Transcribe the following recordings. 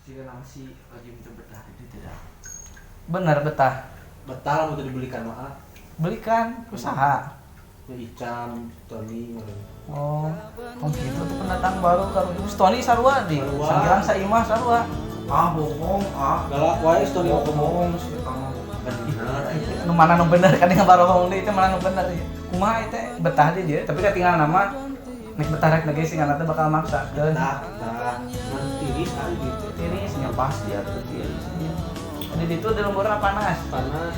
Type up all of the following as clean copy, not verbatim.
Jika nasi Haji minta betah itu tidak. Bener betah. Betah lah untuk dibelikan mah. Belikan usaha. Ya Icam, Tony. Oh, gitu tuh pendatang baru kalau Tony sarua di. Sarua. Sanggilang saimah sarua. Ah bohong ah. Galak wae Tony bohong sih kamu. Bener. Nu mana nu bener kan yang baru ngomong deui teh mana nu bener. Kumaha teh betah di dia, tapi ketinggalan nama nek betah rek lagi sih karena teh bakal maksa. Nah, tiris kali gitu. Tirisnya pasti atuh tirisnya. Jadi itu di lemburna panas. Panas.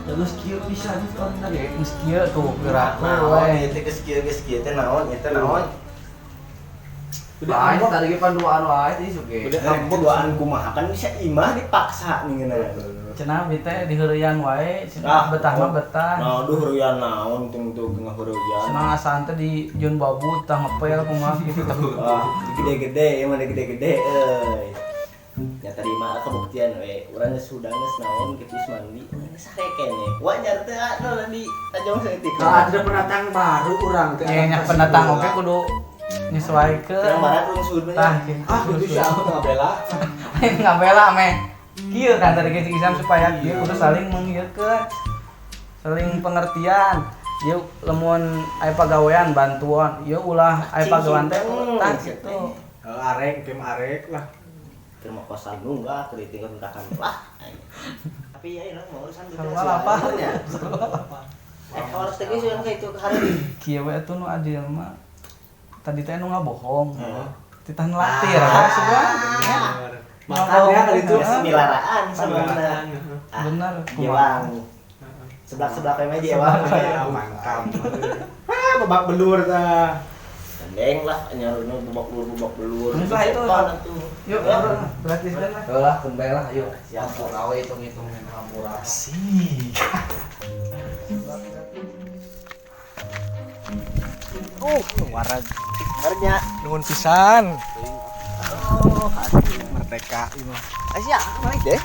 Terus kieu bisa di tahun lagi. Geus kieu tuh gerak Naon we. ieu teh geus kieu teh naon? Eta naon? Udah Lain tadi ge panduan wae teh suge. Udah Ampun duaan kumaha kan bisa imah dipaksa ningeuna. Cenah abi teh diheureuyang wae, cenah betah mah betah. Nah, duh heureuyaan naon ting tuh ngaheureuyaan. Senang asan teh di Jun Babu tah ngepel kumaha gitu. Wah, gede-gede, emang gede-gede euy. Ya tadi mah kebuktian we, urang geus sudah geus naon geus mandi. Sare keneh. Wajar teh anu di tajong saeutik. Kalau ada pendatang baru orang teh. Nya pendatang oke kudu nyesuaikeun. Yang barat lungsur Tah, bener. Itu siapa nggak bela? aing ngabela meh. Kieu kan tadi geus Islam supaya kieu kudu saling mengieukeun. Saling pengertian. Ieu lamun aya pagawean bantuan, ieu ulah aya pagawean teh tah kitu. Arek, tim arek lah. Terima kosan nunggah kudu tinggal undakan lah. Tapi ya ieu mah urusan kita. Sarua apa? Harus teh geus yang itu hari. Kieu we atuh nu adil mah. Tadi teh nu ngabohong. Titah Ah, nelatir kan sebuah. Makanya kali itu semilaraan sebenarnya. Bener, Jewang. Sebelah-sebelah kayak meja jewang. mantap. Babak belur ta. Gandeng lah nyaruna bubak belur. Lah itu. Yuk, berarti sudah lah. Lah, kembali lah, ayo. Siap. Rawe hitung-hitung hampura. Asik. Warna warnya Nuhun pisan. merdeka ieu mah. Asia, mari deh.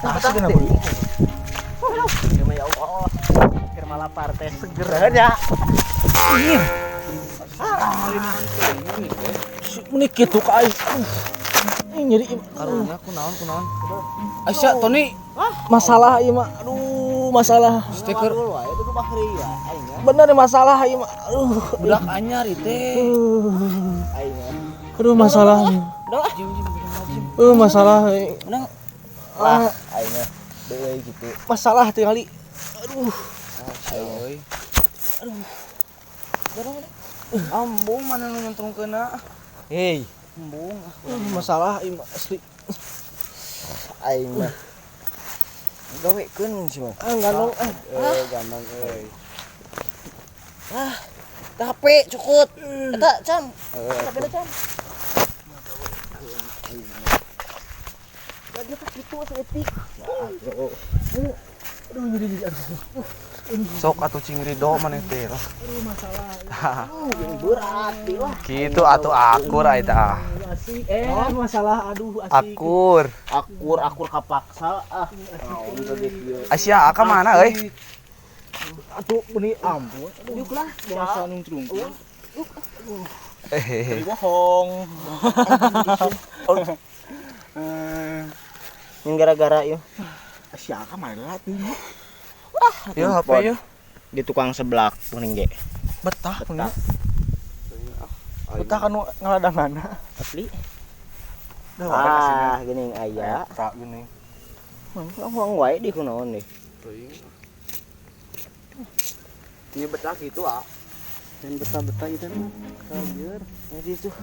Asik kenapa? Ya Allah. Keur malapar teh seger ya. Ini gitu ka aing. Ini nyeri. Karunya kunaon. Aisyah, Tony. Masalah ieu mah. Aduh, masalah. Stiker wae itu bahari ya aing ya. Bener masalah ieu mah. Aduh, Budak anyar teh. Aing ya. aduh masalah. Masalah. Lah aing ya. Deui gitu. Masalah tinggali. Aduh. Aing. Ambung mana nu nyentungkeuna? Hei, Ambung. masalah ieu mah asli. Aing mah. Gawekeun sih mah. Ganong Gampang euy. capek cukut. Eta Cam. Tapi Cam. dia tak gitu seetik. Aduh nyeri Sok atuh cing Ridho maneh teh. Yang berat lah. Kitu atuh akur eta. asik. Masalah aduh asik. Akur. Akur kapaksa naon teh kieu. Asia aka mana euy? Atuh beuni ampun. Yuk lah, bangsa nu trungkul. Bohong. Yang gara-gara yuk. Siapa malah tuh. Yo HP yo. Di tukang seblak kuning ge. Betah punya. Betah kan ngaladangana. Asli. Geuning aya. Tak gini. Ngomong wae di kunaon nih. Ieu betah gitu ah. Dan betah-betah itu mah. Kayer. Jadi tuh.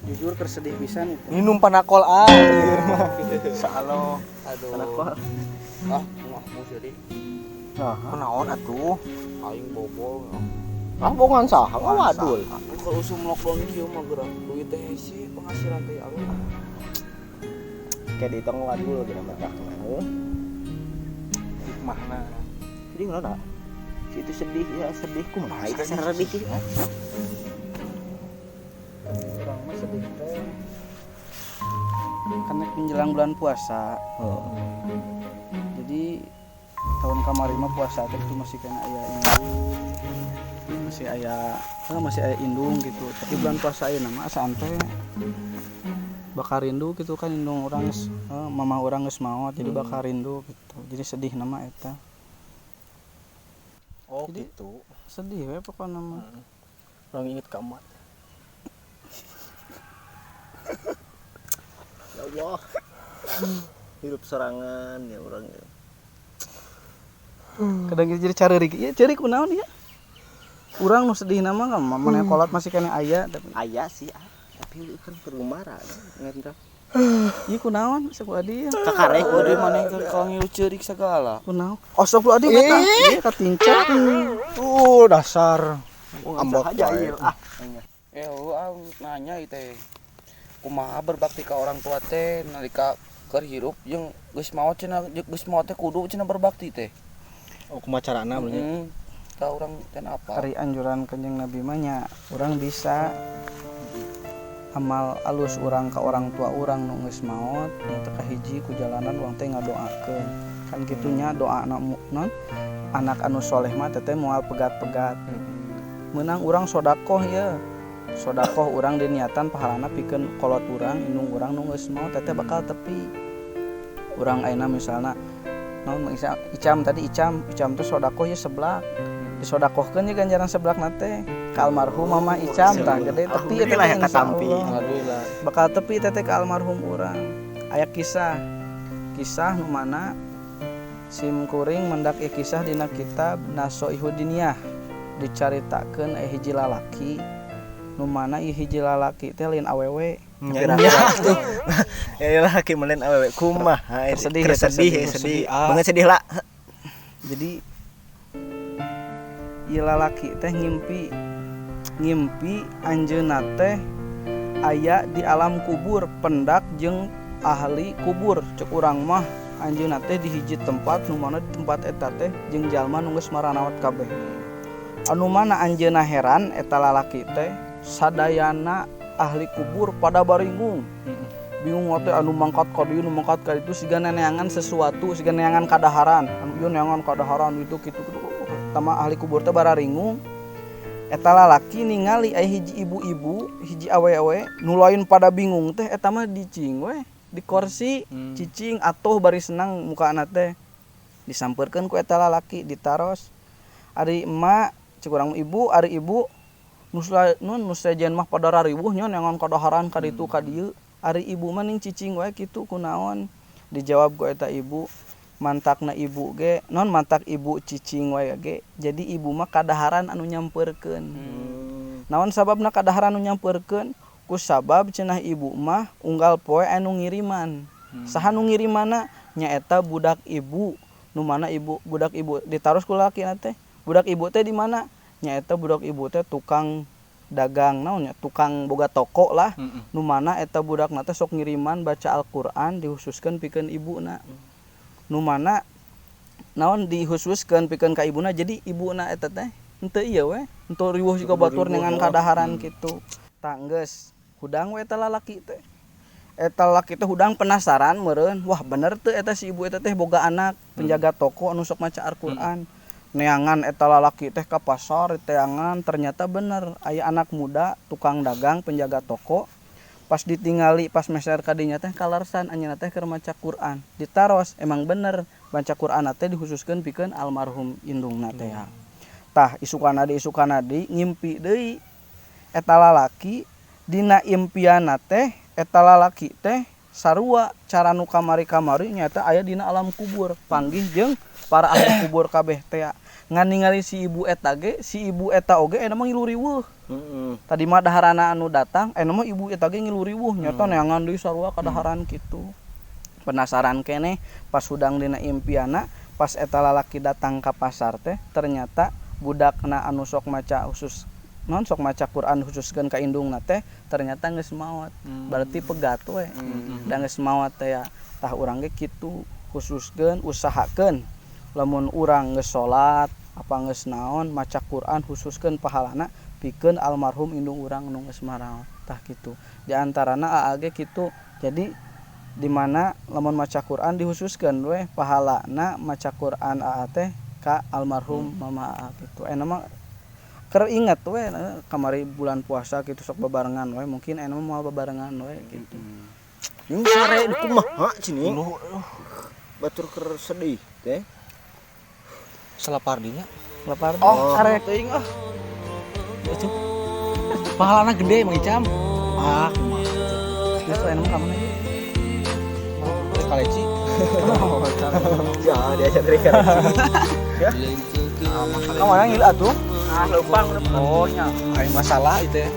Jujur kersedih pisan itu. Minum panakol air mah. Salo. Aduh. Kenapa? Mau sedih. Nah, kunaon atuh? Aing bobol. Ambongan saha ngawadul. Kalau usum lockdown ieu mah gerak duit teh hese penghasilan teh alus. Kayak ditong wadul geura mah Hikmahna. Jadi ngono situ sedih ya sedih kumaha itu sedih sih. Urang mah sedih teh. Karena menjelang bulan puasa. Jadi tahun kemarin mah puasa teh masih kena aya ini. masih aya indung gitu. Tapi bulan puasa ayeuna mah santai bakal rindu gitu kan, indung urang geus mamah urang geus maot jadi bakal rindu gitu. Jadi sedih nama eta. Oh Jadi- gitu. Sedih we pokokna mah. Orang inget ka emak. Ya Allah. Hidup serangan ya orang ya. Kadang kita jadi careurik. Ya ceurik kunaon ya? Urang nu sedih nama kan mana kolot masih kena aya tapi Aya sih, tapi itu kan perumara ngendra. ieu kunaon saku adi ya. Kakarek Udah mana kalau ngilu ceurik segala. Kunaon? Astagfirullahaladzim eta. Ieu katincak. Dasar ambok aja wae. ieu nanya teh. Kumaha berbakti ka orang tua teh nalika keur hirup jeung geus maot cenah geus maot teh kudu cenah berbakti teh. Oh kumacarana bener. Ka urang teh apa? Ari anjuran Kanjeng Nabi mah nya urang bisa amal alus urang ka orang tua urang nu geus maot teu kahiji ku jalanan urang teh ngadoakeun. Kan kitunya doa anak anu soleh mah teh moal pegat-pegat. Meunang urang sedekah ya. Sedekah urang diniatan pahalana pikeun kolot urang, indung urang nu geus maot teh bakal tepi. Urang ayeuna misalna naon icam teh sedekah ya seblak. Disodakohkeun ye ganjaran seblakna teh ka almarhum mama icam tah gede tepi eta Alhamdulillah ya katampi. Alhamdulillah. bakal tepi teh ka almarhum urang. Aya kisah nu mana sim kuring mendak kisah dina kitab Nasoihudiniyah dicaritakeun aya hiji lalaki nu mana ieu hiji lalaki teh lain awewe. Kira-kira tuh. Ya laki melen awewe kumaha Sedih. sedih. Banget sedih lah. Jadi ieu lalaki teh ngimpi anjeunna teh aya di alam kubur pendak jeung ahli kubur. Cek urang mah anjeunna teh di hiji tempat nu mana di tempat eta teh jeung jalma nu geus maranawat kabeh. Anu mana anjeunna heran eta lalaki teh sadayana ahli kubur pada baringung. Bingung teh anu mangkat ka dieu nu mangkat ka ditu siga neangan sesuatu, siga neangan kadaharan. Anu ieu neangan kadaharan itu kitu. Tama ahli kubur teh bararingung. Eta lalaki ningali aya hiji ibu-ibu, hiji awewe nu lain pada bingung teh eta mah dicing we, di kursi cicing atuh bari senang mukaana teh. Disampeurkeun ku eta lalaki ditaros. Ari emak cek urang ibu, ari ibu nu sajen mah pada rariweuh nya neangan kadaharan ka ditu ka dieu. Ari ibu mah ning cicing wae kitu kunaon? Dijawab ku eta ibu, mantakna ibu ge mantak ibu cicing wae ge. Jadi ibu mah kadaharan anu nyampeurkeun. Naon sababna kadaharan anu nyampeurkeun? Ku sabab cenah ibu mah unggal poe anu ngiriman. Saha nu ngirimanna? Nyaeta budak ibu. Nu mana ibu budak ibu ditaros ku lalakina teh. Budak ibu teh di mana? Nyaeta budak ibu teh tukang dagang naonnya tukang boga toko lah. Nu mana eta budakna teh sok ngiriman baca Al-Qur'an dihususkeun pikeun ibuna. Nu mana naon dihususkeun pikeun ka ibuna jadi ibuna eta teh henteu ieu we henteu riweuh siga batur dengan kadaharan kitu. Tah geus hudang we eta lalaki teh. Eta lalaki teh hudang penasaran meureun, wah bener teu eta si ibu eta teh boga anak penjaga toko anu sok maca Al-Qur'an. Neangan eta lalaki teh ka pasar teangan ternyata bener aya anak muda tukang dagang penjaga toko pas ditingali pas meser ka dinya teh kalarsan anjeunna teh keur maca Quran ditaros emang bener baca Quran teh dihususkeun pikeun almarhum indungna teh. Tah isukana di ngimpi deui eta lalaki dina impianna teh eta lalaki teh sarua cara nu kamari-kamari nyata aya dina alam kubur panggih jeung para ahli kubur kabeh teh. Ngan ningali si ibu eta oge eta mah ngilu riweuh. Tadi mah daharana anu datang eta mah ibu eta ge ngilu riweuh nyata neangan deui sarua kadaharan kitu. Penasaran keneh pas hudang dina impiana pas eta lalaki datang ka pasar teh ternyata budakna anu sok maca sok maca Quran khususkeun ka indungna teh ternyata geus maot. Berarti pegat we. Da geus maot teh ya. Tah urang ge kitu khususkeun usahakeun lamun urang geus salat apa geus naon maca Quran khususkeun pahalana pikeun almarhum indung urang nu geus maraot. Tah kitu. Di antarana aa ge kitu. Jadi di mana lamun maca Quran dihususkeun we pahalana maca Quran aa teh ka almarhum mama aa kitu. Mah Keur inget we kamari bulan puasa gitu sok bebarengan we mungkin anu mau bebarengan we gitu. Yung sare di kumaha cini. Batur keur sedih teh. Selapar dinya. Lapar Oh, arek teuing ah. itu Pahalana gede Mang Icam. kumaha. Geus anu ka mana? Dari kaleci. Ya, diajak dari kan. Ka mana ngil atuh? Ah, leumpang. Oh nya, aing masalah itu ya.